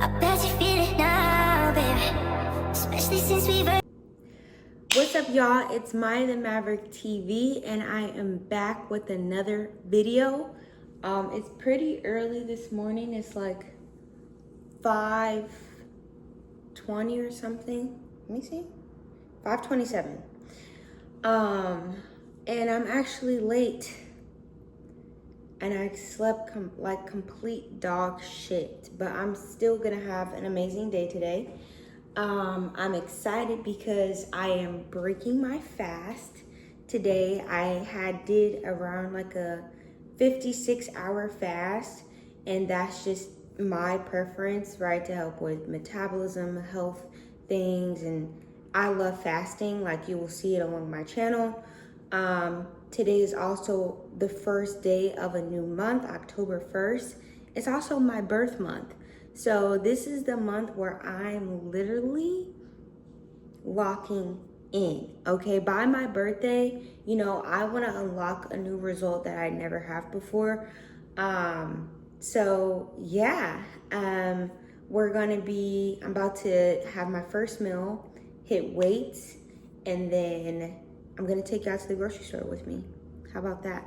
I bet you feel it now, baby. Especially since we've. What's up, y'all? It's Maya the Maverick TV, and I am back with another video. It's pretty early this morning. It's like 5:20 or something. Let me see. 5:27. And I'm actually late. And I slept like complete dog shit. But I'm still gonna have an amazing day today. I'm excited because I am breaking my fast. Today I did around like a 56-hour fast, and that's just my preference, right? To help with metabolism, health things, and I love fasting, like you will see it along my channel. Today is also the first day of a new month, October 1st. It's also my birth month. So this is the month where I'm literally locking in, okay? By my birthday, you know, I want to unlock a new result that I never have before. So yeah, I'm about to have my first meal, hit weights, and then I'm gonna take you out to the grocery store with me. How about that?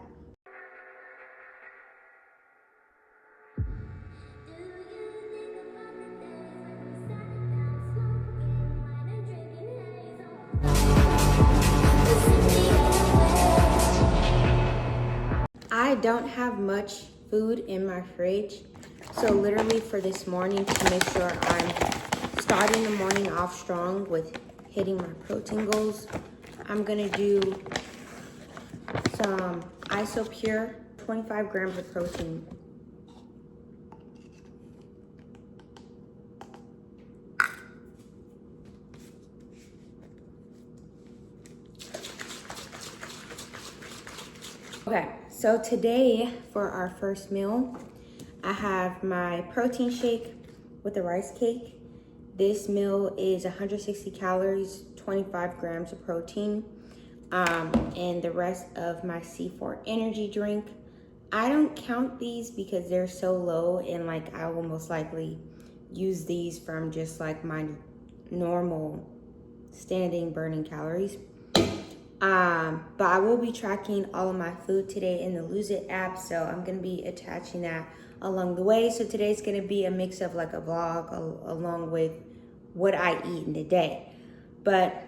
I don't have much food in my fridge, so literally for this morning, to make sure I'm starting the morning off strong with hitting my protein goals, I'm gonna do some Isopure, 25 grams of protein. Okay, so today for our first meal, I have my protein shake with a rice cake. This meal is 160 calories, 25 grams of protein, and the rest of my C4 energy drink. I don't count these because they're so low, and like I will most likely use these from just like my normal standing burning calories. But I will be tracking all of my food today in the Lose It app, so I'm gonna be attaching that along the way. So today's gonna be a mix of like a vlog along with what I eat in a day. But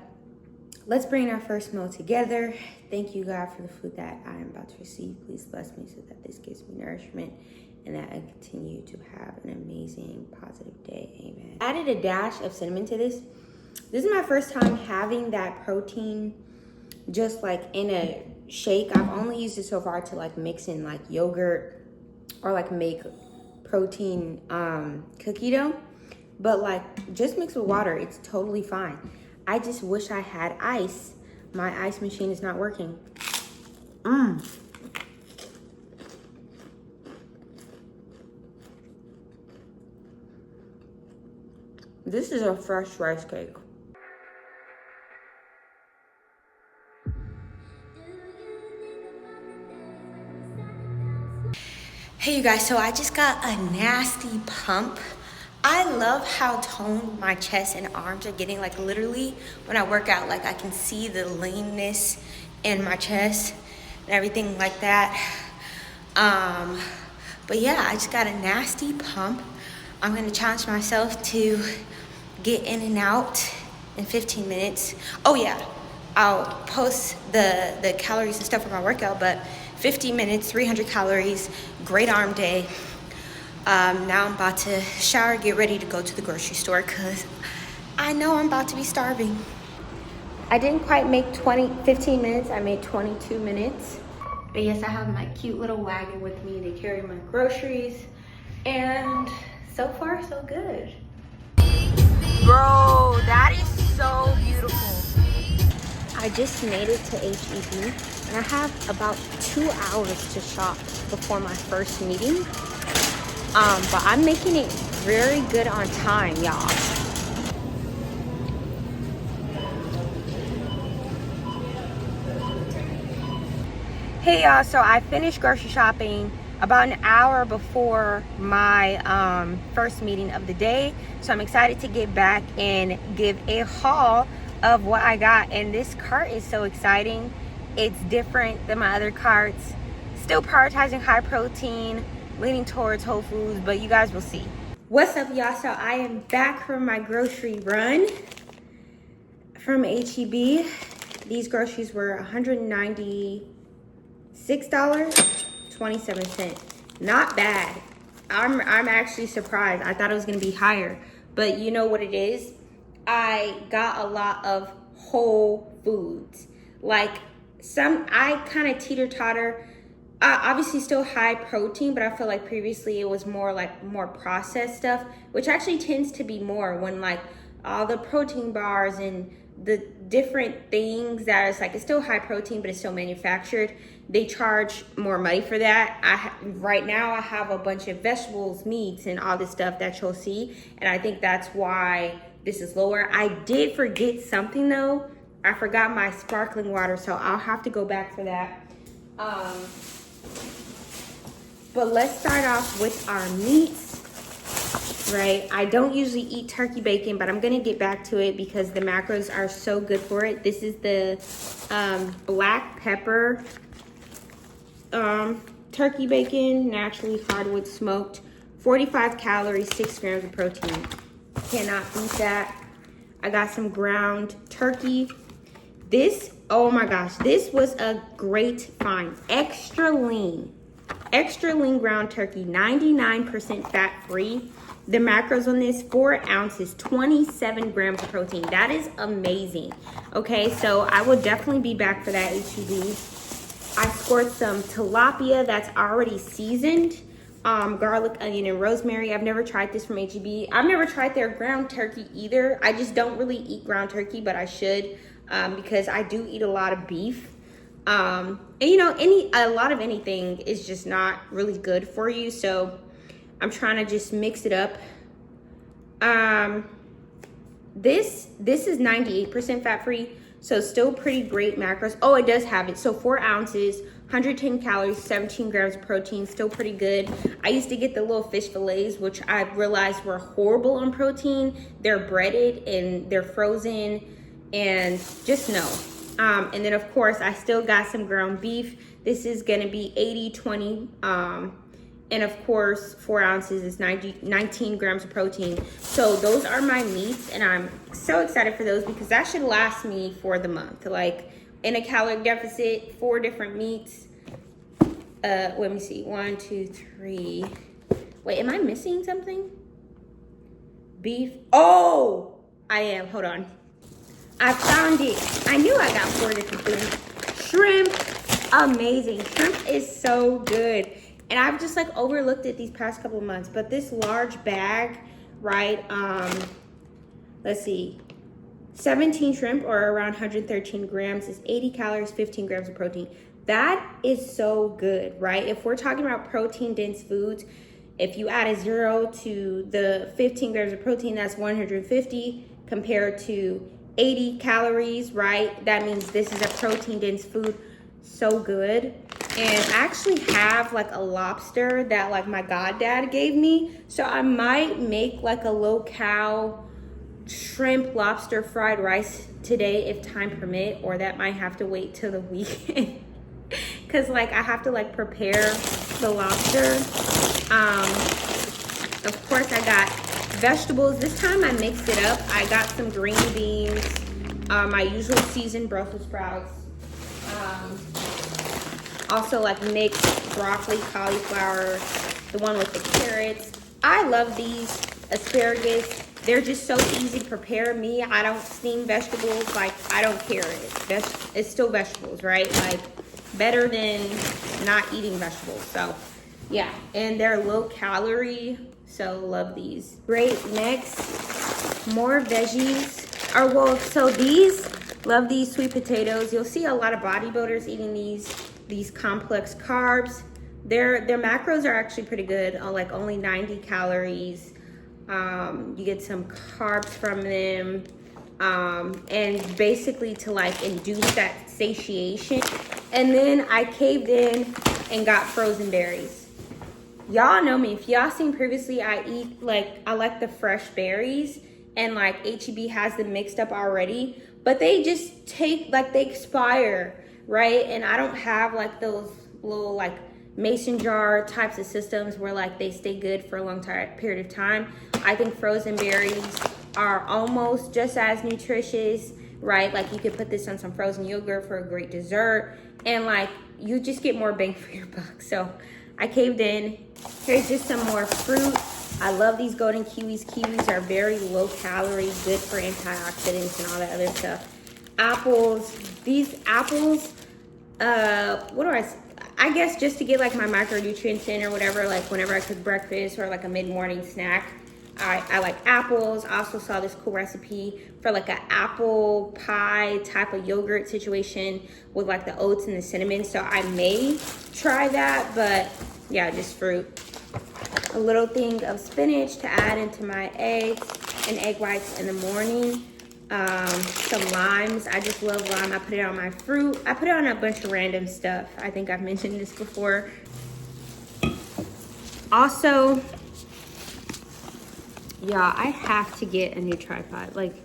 let's bring our first meal together. Thank you, God, for the food that I am about to receive. Please bless me so that this gives me nourishment and that I continue to have an amazing, positive day. Amen. I added a dash of cinnamon to this. This is my first time having that protein just like in a shake. I've only used it so far to like mix in like yogurt or like make protein cookie dough, but like just mix with water, it's totally fine. I just wish I had ice. My ice machine is not working. This is a fresh rice cake. Hey you guys, so I just got a nasty pump. I love how toned my chest and arms are getting. Like literally when I work out, like I can see the leanness in my chest and everything like that. But yeah, I just got a nasty pump. I'm gonna challenge myself to get in and out in 15 minutes. Oh yeah, I'll post the calories and stuff for my workout, but 50 minutes, 300 calories, great arm day. Now I'm about to shower, get ready to go to the grocery store because I know I'm about to be starving. I didn't quite make 15 minutes, I made 22 minutes. But yes, I have my cute little wagon with me to carry my groceries. And so far, so good. Bro, that is so beautiful. I just made it to HEB, and I have about 2 hours to shop before my first meeting. But I'm making it very good on time, y'all. Hey y'all, so I finished grocery shopping. about an hour before my first meeting of the day. So I'm excited to get back and give a haul of what I got. And this cart is so exciting. It's different than my other carts. Still prioritizing high protein, leaning towards whole foods, but you guys will see. What's up, y'all? So I am back from my grocery run from HEB. These groceries were $196.27. Not bad. I'm actually surprised. I thought it was gonna be higher, but you know what it is? I got a lot of whole foods. Like I kind of teeter-totter. Obviously still high protein, but I feel like previously it was more processed stuff, which actually tends to be more when like all the protein bars and the different things that is like, it's still high protein, but it's still manufactured. They charge more money for that. Right now I have a bunch of vegetables, meats, and all this stuff that you'll see. And I think that's why this is lower. I did forget something though. I forgot my sparkling water, so I'll have to go back for that. But let's start off with our meats, right? I don't usually eat turkey bacon, but I'm gonna get back to it because the macros are so good for it. This is the black pepper turkey bacon, naturally hardwood smoked, 45 calories, 6 grams of protein. Cannot beat that. I got some ground turkey. This, oh my gosh, this was a great find. Extra lean ground turkey, 99% fat free. The macros on this, 4 ounces, 27 grams of protein. That is amazing. Okay, so I will definitely be back for that HEB. I scored some tilapia that's already seasoned. Garlic, onion, and rosemary. I've never tried this from HEB. I've never tried their ground turkey either. I just don't really eat ground turkey, but I should because I do eat a lot of beef. And you know, a lot of anything is just not really good for you. So I'm trying to just mix it up. This is 98% fat free. So still pretty great macros. Oh, it does have it. So 4 ounces, 110 calories, 17 grams of protein, still pretty good. I used to get the little fish fillets, which I realized were horrible on protein. They're breaded and they're frozen and just no. And then of course, I still got some ground beef. This is gonna be 80-20. And of course, 4 ounces is 19 grams of protein. So those are my meats, and I'm so excited for those because that should last me for the month. Like in a calorie deficit, 4 different meats. Let me see, 1, 2, 3. Wait, am I missing something? Beef, oh, I am, hold on. I found it. I knew I got 4 different things. Shrimp, amazing. Shrimp is so good. And I've just like overlooked it these past couple of months, but this large bag, right? Let's see, 17 shrimp or around 113 grams is 80 calories, 15 grams of protein. That is so good, right? If we're talking about protein dense foods, if you add a 0 to the 15 grams of protein, that's 150 compared to 80 calories, right? That means this is a protein dense food. So good. And I actually have like a lobster that like my goddad gave me. So I might make like a low-cal shrimp lobster fried rice today if time permit, or that might have to wait till the weekend. Cause like I have to like prepare the lobster. Of course I got vegetables. This time I mixed it up. I got some green beans, my usual seasoned Brussels sprouts. Also like mixed broccoli, cauliflower, the one with the carrots. I love these asparagus. They're just so easy to prepare. Me, I don't steam vegetables. Like I don't care. It's still vegetables, right? Like better than not eating vegetables. So yeah, and they're low calorie. So love these. Great, next, more veggies. Or well, so these, love these sweet potatoes. You'll see a lot of bodybuilders eating these complex carbs. Their macros are actually pretty good, like only 90 calories. You get some carbs from them. And basically to like induce that satiation. And then I caved in and got frozen berries. Y'all know me. If y'all seen previously, I like the fresh berries, and like HEB has them mixed up already, but they just take, like, they expire, right? And I don't have like those little like mason jar types of systems where like they stay good for a long period of time. I think frozen berries are almost just as nutritious, right? Like you could put this on some frozen yogurt for a great dessert, and like you just get more bang for your buck. So I caved in. Here's just some more fruit. I love these golden kiwis. Kiwis are very low calorie, good for antioxidants and all that other stuff. Apples. These apples, I guess just to get like my micronutrients in or whatever, like whenever I cook breakfast or like a mid-morning snack. I like apples. I also saw this cool recipe for like an apple pie type of yogurt situation with like the oats and the cinnamon. So I may try that, but yeah, just fruit. A little thing of spinach to add into my eggs and egg whites in the morning. Some limes. I just love lime. I put it on my fruit. I put it on a bunch of random stuff. I think I've mentioned this before. Also, yeah, I have to get a new tripod. Like,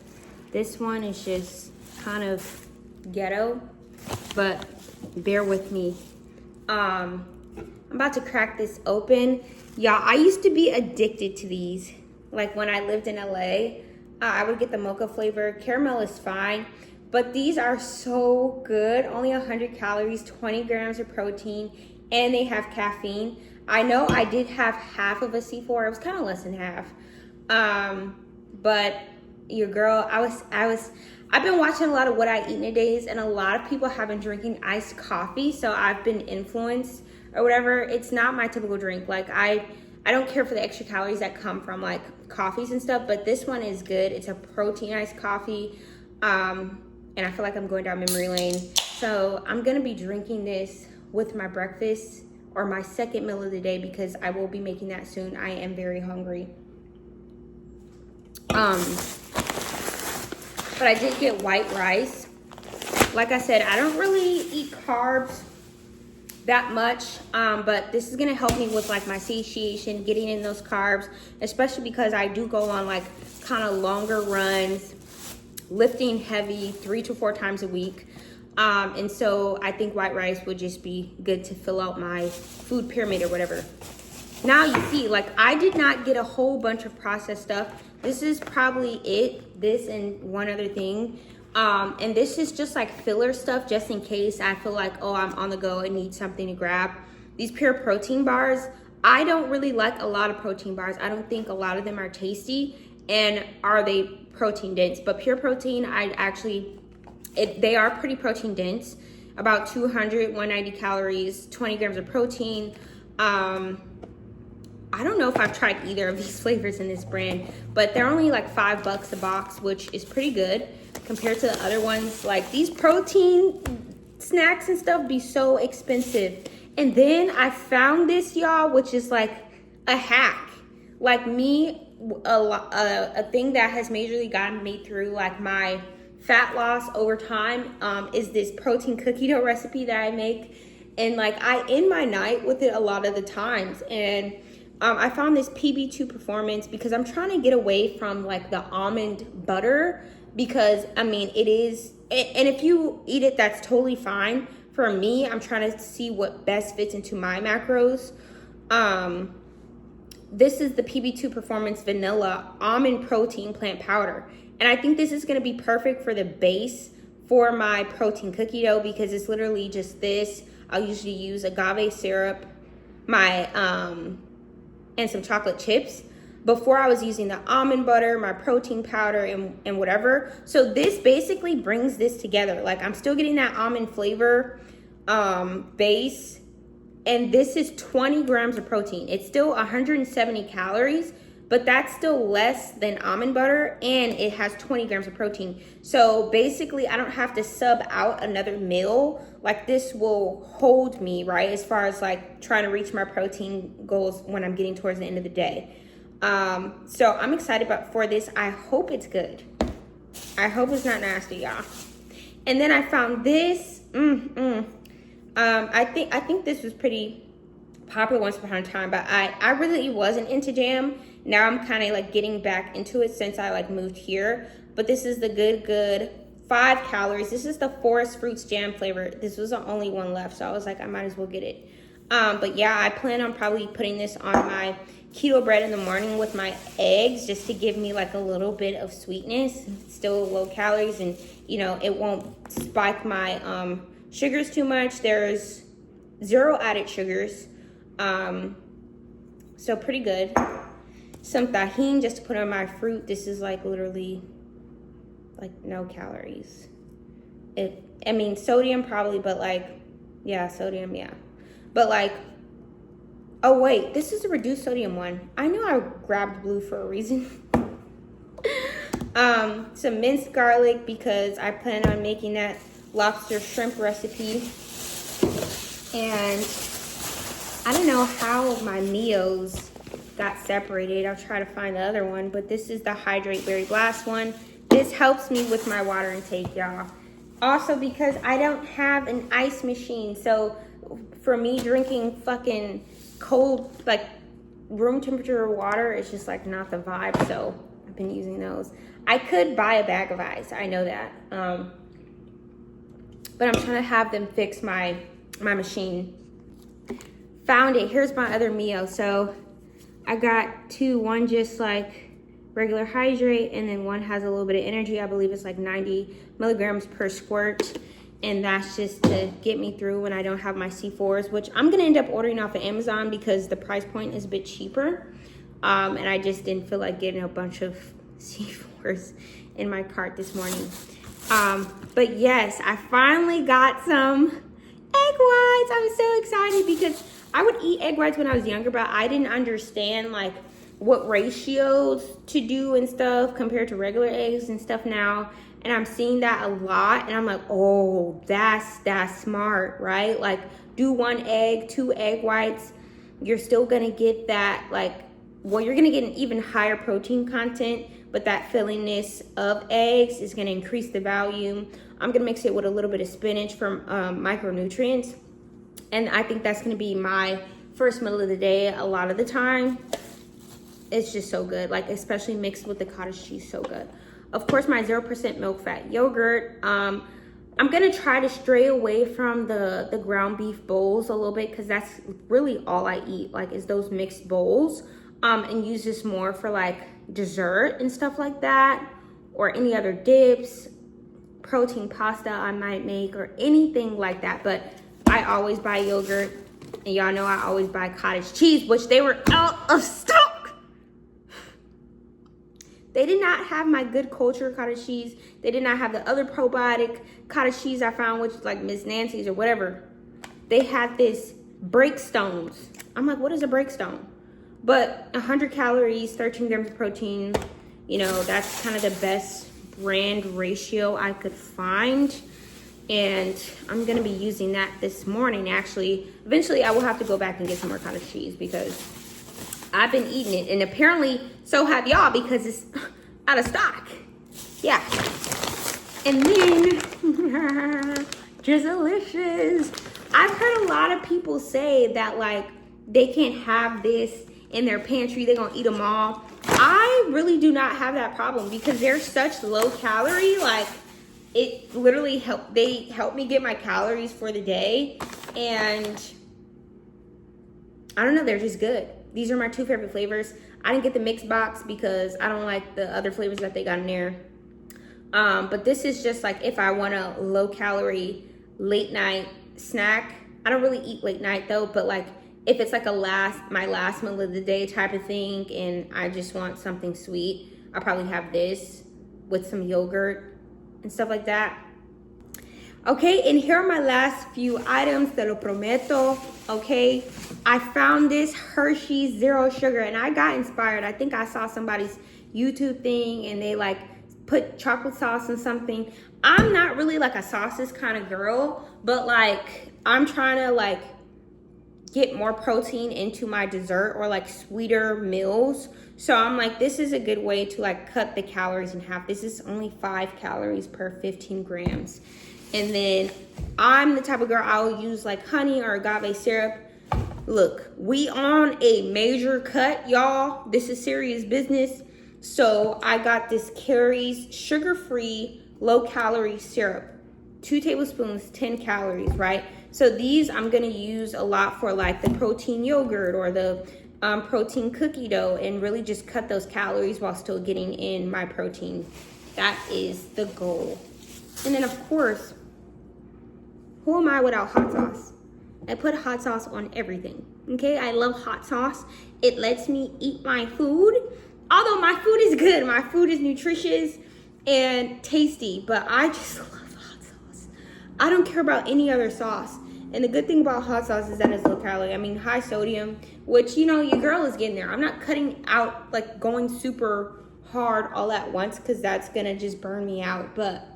this one is just kind of ghetto, but bear with me. I'm about to crack this open. Y'all, I used to be addicted to these. Like when I lived in LA, I would get the mocha flavor. Caramel is fine, but these are so good. Only 100 calories, 20 grams of protein, and they have caffeine. I know I did have half of a C4. It was kind of less than half. But your girl, I've been watching a lot of What I Eat in a Days, and a lot of people have been drinking iced coffee, so I've been influenced or whatever. It's not my typical drink. Like I don't care for the extra calories that come from like coffees and stuff, but this one is good. It's a protein iced coffee. And I feel like I'm going down memory lane. So I'm gonna be drinking this with my breakfast or my second meal of the day because I will be making that soon. I am very hungry. But I did get white rice. Like I said, I don't really eat carbs that much, but this is gonna help me with like my satiation, getting in those carbs, especially because I do go on like kind of longer runs, lifting heavy 3 to 4 times a week. And so I think white rice would just be good to fill out my food pyramid or whatever. Now you see, like I did not get a whole bunch of processed stuff. This is probably it, this and one other thing. And this is just like filler stuff just in case I feel like, oh, I'm on the go and need something to grab. These pure protein bars, I don't really like a lot of protein bars. I don't think a lot of them are tasty, and are they protein dense? But pure protein, they are pretty protein dense, about 200, 190 calories, 20 grams of protein. I don't know if I've tried either of these flavors in this brand, but they're only like $5 a box, which is pretty good compared to the other ones. Like these protein snacks and stuff be so expensive. And then I found this, y'all, which is like a hack. Like me, a thing that has majorly gotten me through like my fat loss over time is this protein cookie dough recipe that I make. And like I end my night with it a lot of the times. And I found this PB2 Performance because I'm trying to get away from like the almond butter, because I mean it is, and if you eat it, that's totally fine. For me, I'm trying to see what best fits into my macros. This is the PB2 Performance Vanilla Almond Protein Plant Powder, and I think this is going to be perfect for the base for my protein cookie dough, because it's literally just this. I'll usually use agave syrup, and some chocolate chips. Before I was using the almond butter, my protein powder, and whatever. So this basically brings this together. Like I'm still getting that almond flavor base, and this is 20 grams of protein. It's still 170 calories, but that's still less than almond butter, and it has 20 grams of protein. So basically I don't have to sub out another meal. Like this will hold me, right, as far as like trying to reach my protein goals when I'm getting towards the end of the day. So I'm excited for this. I hope it's good. I hope it's not nasty, y'all. And then I found this. I think this was pretty popular once upon a time, but I really wasn't into jam. Now I'm kind of like getting back into it since I like moved here. But this is the good 5 calories. This is the Forest Fruits jam flavor. This was the only one left, so I was like, I might as well get it. But yeah, I plan on probably putting this on my keto bread in the morning with my eggs, just to give me like a little bit of sweetness. Still low calories, and you know, it won't spike my sugars too much. There's 0 added sugars, so pretty good. Some tahini just to put on my fruit. This is like literally like no calories. I mean sodium probably, but like, yeah, sodium, yeah. But like, oh wait, this is a reduced sodium one. I know I grabbed blue for a reason. Some minced garlic, because I plan on making that lobster shrimp recipe. And I don't know how my Mios got separated. I'll try to find the other one, but this is the Hydrate Berry Blast one. This helps me with my water intake, y'all. Also because I don't have an ice machine, so for me, drinking fucking cold, like room temperature water is just like not the vibe. So I've been using those. I could buy a bag of ice, I know that, but I'm trying to have them fix my machine. Found it. Here's my other Mio. So I got 2, one just like regular hydrate, and then one has a little bit of energy. I believe it's like 90 milligrams per squirt. And that's just to get me through when I don't have my C4s, which I'm gonna end up ordering off of Amazon because the price point is a bit cheaper. And I just didn't feel like getting a bunch of C4s in my cart this morning. But yes, I finally got some egg whites. I'm so excited because I would eat egg whites when I was younger, but I didn't understand like what ratios to do and stuff compared to regular eggs and stuff now. And I'm seeing that a lot, and I'm like, oh, that's smart, right? Like, do 1 egg, 2 egg whites. You're still gonna get that, like, well, you're gonna get an even higher protein content, but that fillingness of eggs is gonna increase the value. I'm gonna mix it with a little bit of spinach for micronutrients, and I think that's gonna be my first meal of the day a lot of the time. It's just so good, like, especially mixed with the cottage cheese, so good. Of course, my 0% milk fat yogurt. I'm gonna try to stray away from the ground beef bowls a little bit, because that's really all I eat, like, is those mixed bowls, and use this more for like dessert and stuff like that, or any other dips, protein pasta I might make, or anything like that. But I always buy yogurt, and y'all know I always buy cottage cheese, which they were out of stock. They did not have my Good Culture cottage cheese. They did not have the other probiotic cottage cheese I found, which is like Miss Nancy's or whatever. They had this Breakstones. I'm like, what is a Breakstone? But 100 calories, 13 grams of protein. You know, that's kind of the best brand ratio I could find. And I'm gonna be using that this morning, actually. Eventually, I will have to go back and get some more cottage cheese because I've been eating it, and apparently so have y'all, because it's out of stock. Yeah. And then, Drizzlicious. I've heard a lot of people say that like they can't have this in their pantry, they're gonna eat them all. I really do not have that problem because they're such low calorie. Like, it literally help me get my calories for the day, and I don't know, they're just good. These are my 2 favorite flavors. I didn't get the mixed box because I don't like the other flavors that they got in there. But this is just like if I want a low calorie late night snack. I don't really eat late night though, but like if it's like my last meal of the day type of thing and I just want something sweet, I'll probably have this with some yogurt and stuff like that. Okay, and here are my last few items, te lo prometo, okay? I found this Hershey's Zero Sugar, and I got inspired. I think I saw somebody's YouTube thing, and they like put chocolate sauce in something. I'm not really like a sauces kind of girl, but like I'm trying to like get more protein into my dessert or like sweeter meals. So I'm like, this is a good way to like cut the calories in half. This is only 5 calories per 15 grams. And then I'm the type of girl, I'll use like honey or agave syrup Look, we on a major cut, y'all. This is serious business. So I got this Carrie's sugar-free, low-calorie syrup. 2 tablespoons, 10 calories, right? So these I'm gonna use a lot for like the protein yogurt or the protein cookie dough, and really just cut those calories while still getting in my protein. That is the goal. And then of course, who am I without hot sauce? I put hot sauce on everything, okay? I love hot sauce. It lets me eat my food. Although my food is good, my food is nutritious and tasty, but I just love hot sauce. I don't care about any other sauce. And the good thing about hot sauce is that it's low calorie. I mean, high sodium, which, you know, your girl is getting there. I'm not cutting out, like going super hard all at once, because that's gonna just burn me out. But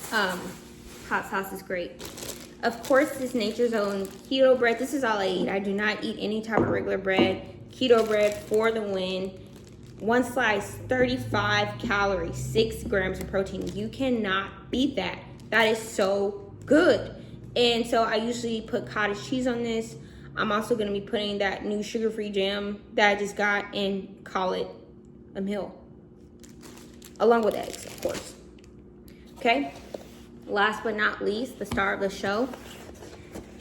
hot sauce is great. Of course, this Nature's Own keto bread. This is all I eat. I do not eat any type of regular bread. Keto bread for the win. One slice, 35 calories, 6 grams of protein. You cannot beat that. That is so good. And so I usually put cottage cheese on this. I'm also gonna be putting that new sugar-free jam that I just got and call it a meal. Along with eggs, of course. Okay? Last but not least, the star of the show,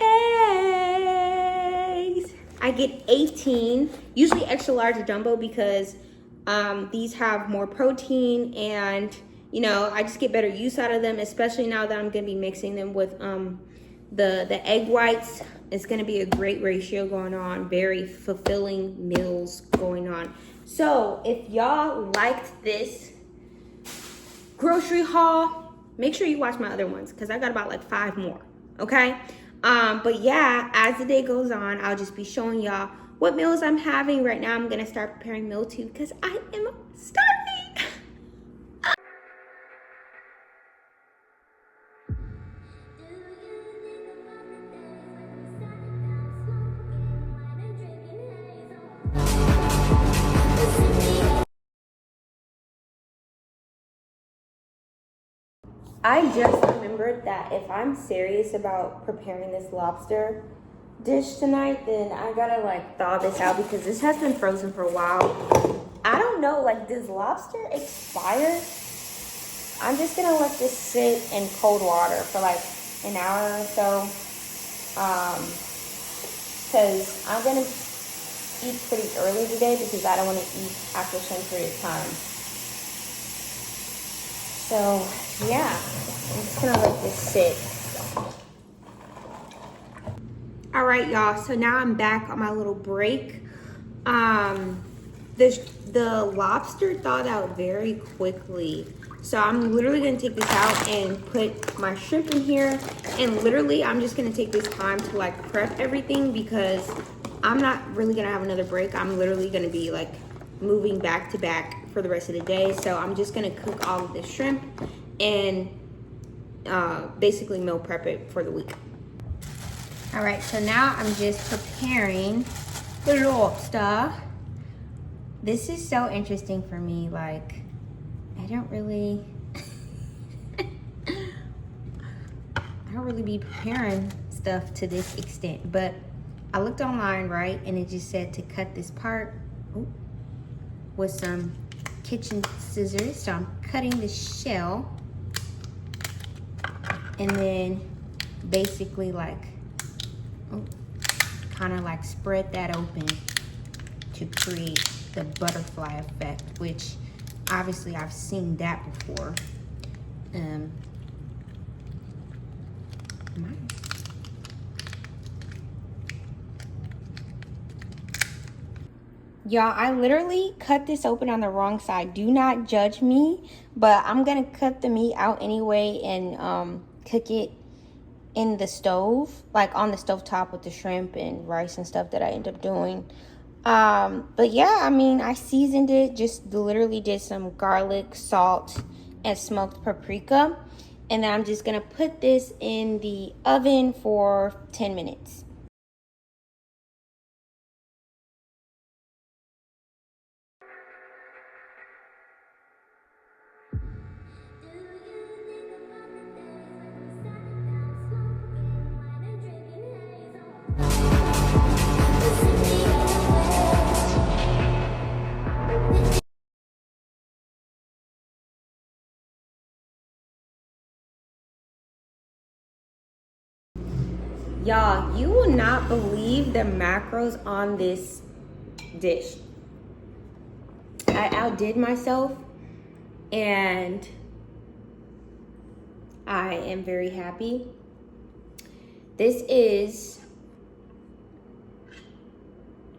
eggs. I get 18, usually extra large or jumbo, because these have more protein, and you know, I just get better use out of them, especially now that I'm gonna be mixing them with the egg whites. It's gonna be a great ratio going on, very fulfilling meals going on. So if y'all liked this grocery haul, make sure you watch my other ones, because I got about like 5 more, okay? But yeah, as the day goes on, I'll just be showing y'all what meals I'm having. Right now, I'm gonna start preparing meal 2 because I am starving. I just remembered that if I'm serious about preparing this lobster dish tonight, then I gotta like thaw this out, because this has been frozen for a while. I don't know, like, does lobster expire? I'm just gonna let this sit in cold water for like an hour or so, because I'm gonna eat pretty early today, because I don't want to eat after some period of time. So yeah, I'm just gonna let this sit. All right, y'all, so now I'm back on my little break. The lobster thawed out very quickly. So I'm literally gonna take this out and put my shrimp in here. And literally, I'm just gonna take this time to like prep everything, because I'm not really gonna have another break. I'm literally gonna be like moving back to back for the rest of the day. So I'm just gonna cook all of this shrimp and basically meal prep it for the week. All right, so now I'm just preparing the lobster. This is so interesting for me. Like, I don't really be preparing stuff to this extent, but I looked online, right, and it just said to cut this part with some kitchen scissors. So I'm cutting the shell, and then basically like kind of like spread that open to create the butterfly effect, which obviously I've seen that before. Y'all, I literally cut this open on the wrong side. Do not judge me, but I'm gonna cut the meat out anyway and cook it in the stove, like on the stove top with the shrimp and rice and stuff that I end up doing. But yeah, I mean, I seasoned it, just literally did some garlic, salt, and smoked paprika. And then I'm just gonna put this in the oven for 10 minutes. Y'all, you will not believe the macros on this dish. I outdid myself, and I am very happy. This is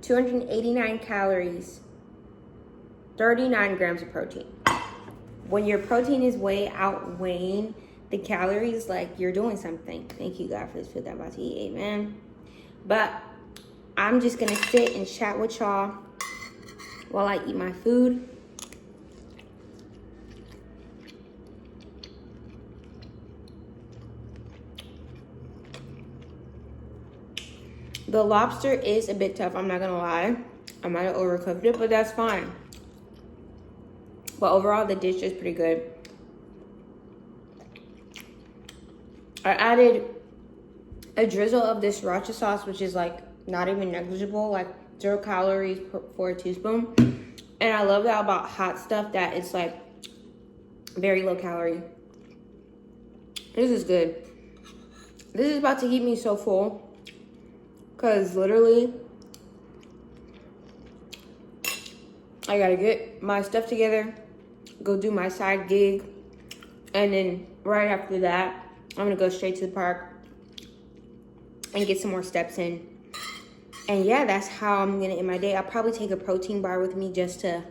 289 calories, 39 grams of protein. When your protein is way outweighing the calories, like, you're doing something. Thank you, God, for this food that I'm about to eat. Amen. But I'm just gonna sit and chat with y'all while I eat my food. The lobster is a bit tough, I'm not gonna lie. I might have overcooked it, but that's fine. But overall, the dish is pretty good. I added a drizzle of this sriracha sauce, which is like not even negligible, like 0 calories for a teaspoon. And I love that about hot stuff, that it's like very low calorie. This is good. This is about to keep me so full, because literally I gotta get my stuff together, go do my side gig, and then right after that I'm gonna go straight to the park and get some more steps in. And yeah, that's how I'm gonna end my day. I'll probably take a protein bar with me just to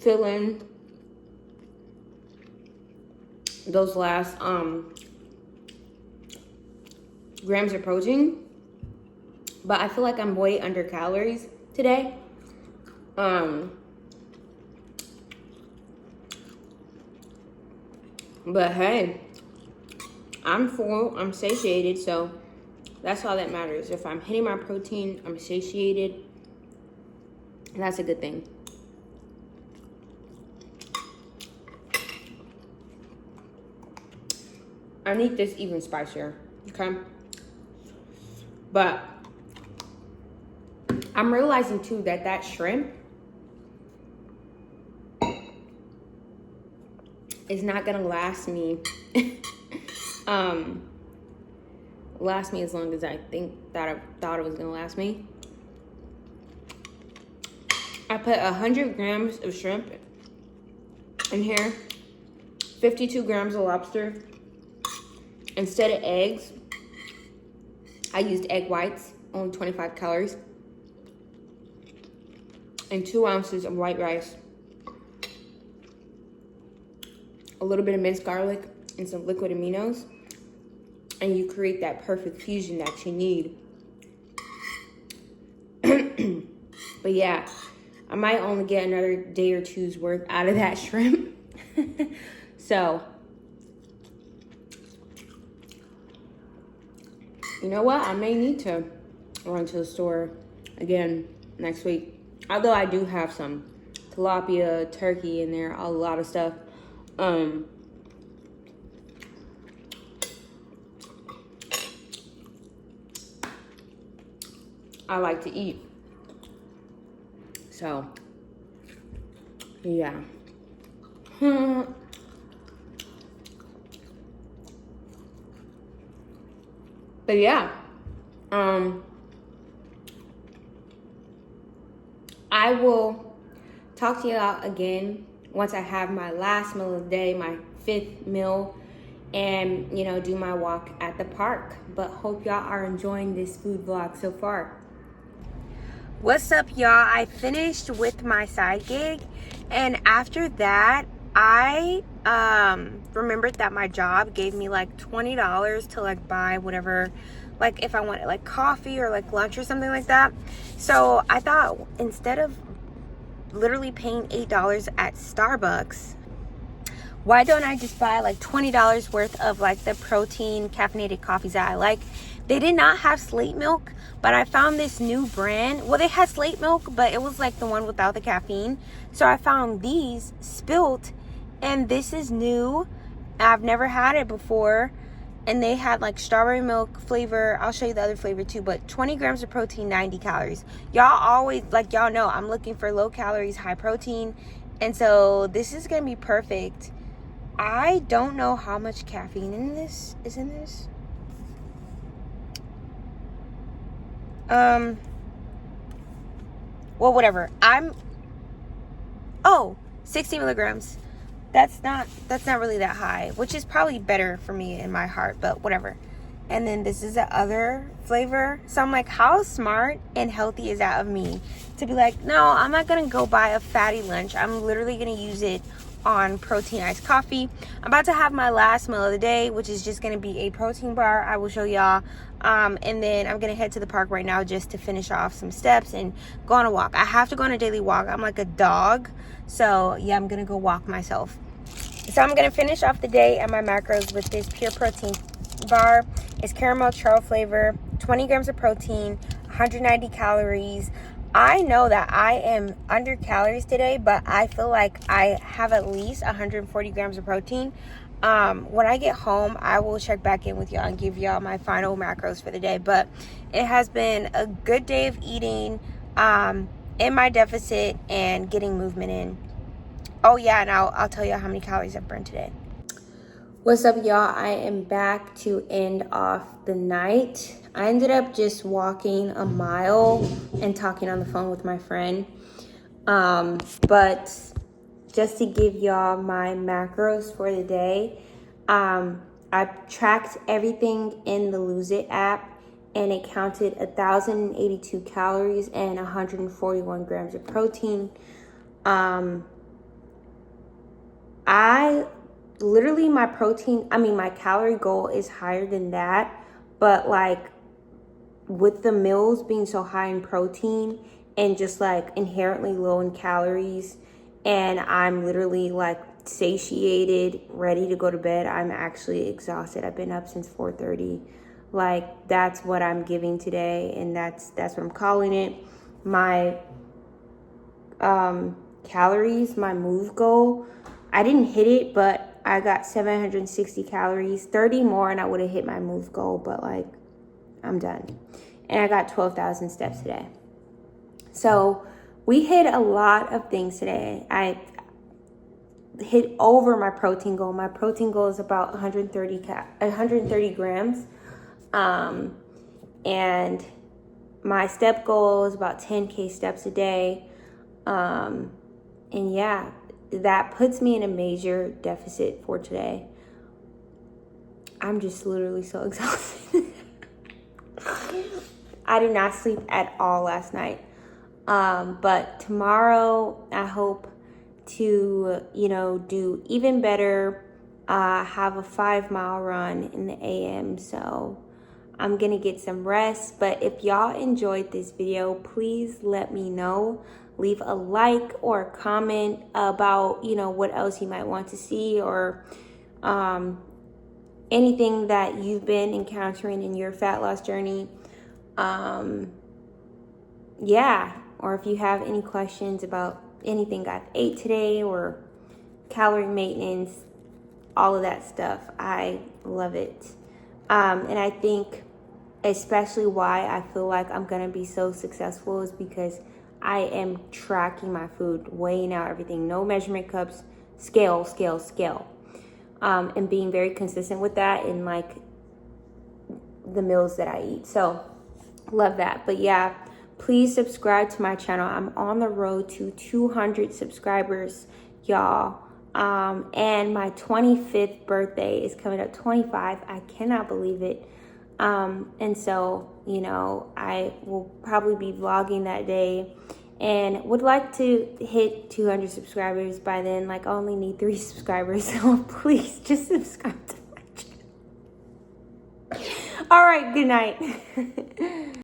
fill in those last grams of protein. But I feel like I'm way under calories today. But hey, I'm full, I'm satiated, so that's all that matters. If I'm hitting my protein, I'm satiated, and that's a good thing. I need this even spicier, okay? But I'm realizing too that that shrimp is not gonna last me as long as I think that I thought it was gonna last me. I put 100 grams of shrimp in here, 52 grams of lobster. Instead of eggs, I used egg whites, only 25 calories, and 2 ounces of white rice, a little bit of minced garlic, and some liquid aminos, and you create that perfect fusion that you need. But yeah, I might only get another day or two's worth out of that shrimp. So, you know what? I may need to run to the store again next week. Although I do have some tilapia, turkey in there, a lot of stuff. I like to eat. So, yeah. But yeah, I will talk to y'all again once I have my last meal of the day, my 5th meal, and, you know, do my walk at the park. But hope y'all are enjoying this food vlog so far. What's up, y'all? I finished with my side gig, and after that, I remembered that my job gave me like $20 to like buy whatever, like if I wanted like coffee or like lunch or something like that. So I thought, instead of literally paying $8 at Starbucks, why don't I just buy like $20 worth of like the protein caffeinated coffees that I like. They did not have Slate milk, but I found this new brand. Well, they had Slate milk, but it was like the one without the caffeine. So I found these, Spilt, and this is new. I've never had it before. And they had like strawberry milk flavor. I'll show you the other flavor too, but 20 grams of protein, 90 calories. Y'all always, like y'all know, I'm looking for low calories, high protein. And so this is gonna be perfect. I don't know how much caffeine is in this. Well, whatever. 60 milligrams. That's not really that high, which is probably better for me in my heart, but whatever. And then this is the other flavor. So I'm like, how smart and healthy is that of me to be like, no, I'm not gonna go buy a fatty lunch. I'm literally gonna use it on protein iced coffee. I'm about to have my last meal of the day, which is just gonna be a protein bar. I will show y'all. And then I'm gonna head to the park right now just to finish off some steps and go on a walk. I have to go on a daily walk. I'm like a dog. So yeah, I'm gonna go walk myself. So I'm gonna finish off the day and my macros with this pure protein bar. It's caramel churro flavor, 20 grams of protein, 190 calories. I know that I am under calories today, but I feel like I have at least 140 grams of protein. When I get home, I will check back in with y'all and give y'all my final macros for the day. But it has been a good day of eating in my deficit and getting movement in. Oh yeah, and I'll tell y'all how many calories I've burned today. What's up, y'all? I am back to end off the night. I ended up just walking a mile and talking on the phone with my friend. But just to give y'all my macros for the day, I tracked everything in the Lose It app, and it counted 1,082 calories and 141 grams of protein. Literally my calorie goal is higher than that, but like with the meals being so high in protein and just like inherently low in calories, and I'm literally like satiated, ready to go to bed. I'm actually exhausted. I've been up since 4:30. Like that's what I'm giving today, and that's what I'm calling it. My calories, my move goal, I didn't hit it, but I got 760 calories, 30 more, and I would have hit my move goal, but like, I'm done. And I got 12,000 steps today. So we hit a lot of things today. I hit over my protein goal. My protein goal is about 130 grams. And my step goal is about 10K steps a day. And yeah, that puts me in a major deficit for today. I'm just literally so exhausted. I did not sleep at all last night. But tomorrow I hope to, do even better. Have a 5-mile run in the AM. So I'm going to get some rest. But if y'all enjoyed this video, please let me know. Leave a like or a comment about, what else you might want to see, or anything that you've been encountering in your fat loss journey. Or if you have any questions about anything I've ate today or calorie maintenance, all of that stuff. I love it. And I think especially why I feel like I'm going to be so successful is because I am tracking my food, weighing out everything, no measurement cups, scale. And being very consistent with that in like the meals that I eat. So love that. But yeah, please subscribe to my channel. I'm on the road to 200 subscribers, y'all. And my 25th birthday is coming up, 25. I cannot believe it. And so, I will probably be vlogging that day and would like to hit 200 subscribers by then. Like, I only need 3 subscribers. So please just subscribe to my channel. All right. Good night.